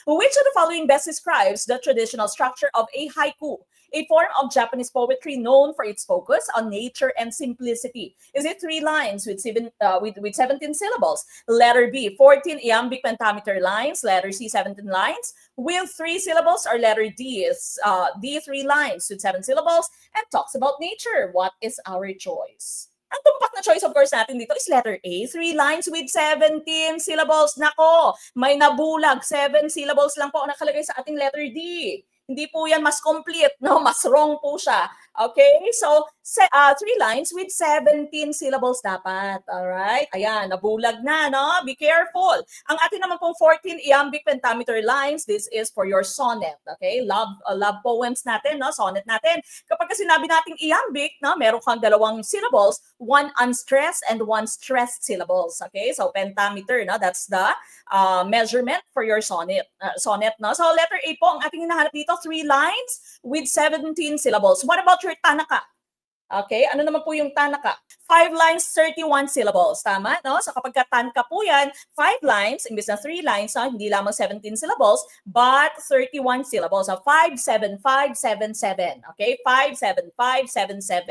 Which of the following best describes the traditional structure of a haiku, a form of Japanese poetry known for its focus on nature and simplicity? Is it 3 lines with 17 syllables? Letter B, 14 iambic pentameter lines. Letter C, 17 lines with 3 syllables. Or letter D is 3 lines with 7 syllables and talks about nature. What is our choice? Ang tumpak na choice, of course, natin dito is letter A, 3 lines with 17 syllables. Nako, may nabulag. 7 syllables lang po ang nakalagay sa ating letter D. Hindi po yan mas complete, no? Mas wrong po siya. Okay? So, 3 lines with 17 syllables dapat. Alright? Ayan, nabulag na, no? Be careful. Ang atin naman pong 14 iambic pentameter lines, this is for your sonnet. Okay? Love poems natin, no? Sonnet natin. Kapag sinabi nating iambic, no? Meron kang 2 syllables, 1 unstressed and 1 stressed syllables. Okay? So, pentameter, no? That's the measurement for your sonnet. No? So, letter A po, ang ating hinahanap dito, 3 lines with 17 syllables. What about your Tanaka? Okay, ano naman po yung Tanaka? 5 lines, 31 syllables. Tama, no? So kapag Tanka po yan, 5 lines, imbis na 3 lines, no? Hindi lamang 17 syllables, but 31 syllables. So 5, 7, 5, 7, 7. Okay, 5, 7, 5, 7, 7.